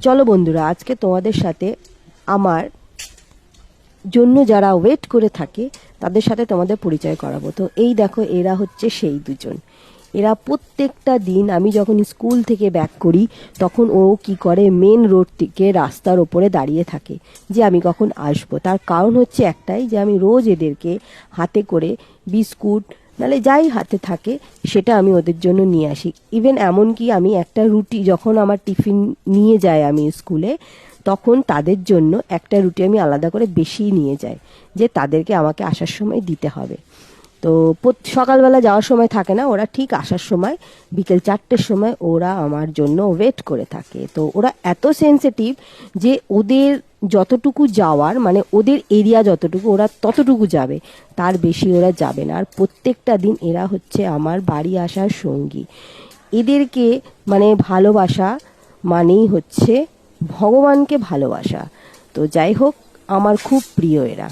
চলো বন্ধুরা, আজকে তোমাদের সাথে আমার জন্য যারা ওয়েট করে থাকে তাদের সাথে তোমাদের পরিচয় করাবো। তো এই দেখো, এরা হচ্ছে সেই দুজন। এরা প্রত্যেকটা দিন আমি যখন স্কুল থেকে ব্যাক করি তখন ও কি করে, মেন রোড থেকে রাস্তার ওপরে দাঁড়িয়ে থাকে যে আমি কখন আসবো। তার কারণ হচ্ছে একটাই, যে আমি রোজ এদেরকে হাতে করে বিস্কুট নাহলে যাই হাতে থাকে সেটা আমি ওদের জন্য নিয়ে আসি। ইভেন এমনকি আমি একটা রুটি যখন আমার টিফিন নিয়ে যাই আমি স্কুলে, তখন তাদের জন্য একটা রুটি আমি আলাদা করে বেশি নিয়ে যাই, যে তাদেরকে আমাকে আসার সময় দিতে হবে। তো সকালবেলা যাওয়ার সময় থাকে না, ওরা ঠিক আসার সময় বিকেল 4টের সময় ওরা আমার জন্য ওয়েট করে থাকে। তো ওরা এত সেন্সিটিভ যে ওদের যতটুকু যাওয়ার, মানে ওদের এরিয়া যতটুকু ওরা ততটুকু যাবে, তার বেশি ওরা যাবে না। আর প্রত্যেকটা দিন এরা হচ্ছে আমার বাড়ি আসার সঙ্গী। এদেরকে মানে ভালোবাসা মানেই হচ্ছে ভগবানকে ভালোবাসা। তো যাই হোক, আমার খুব প্রিয় এরা।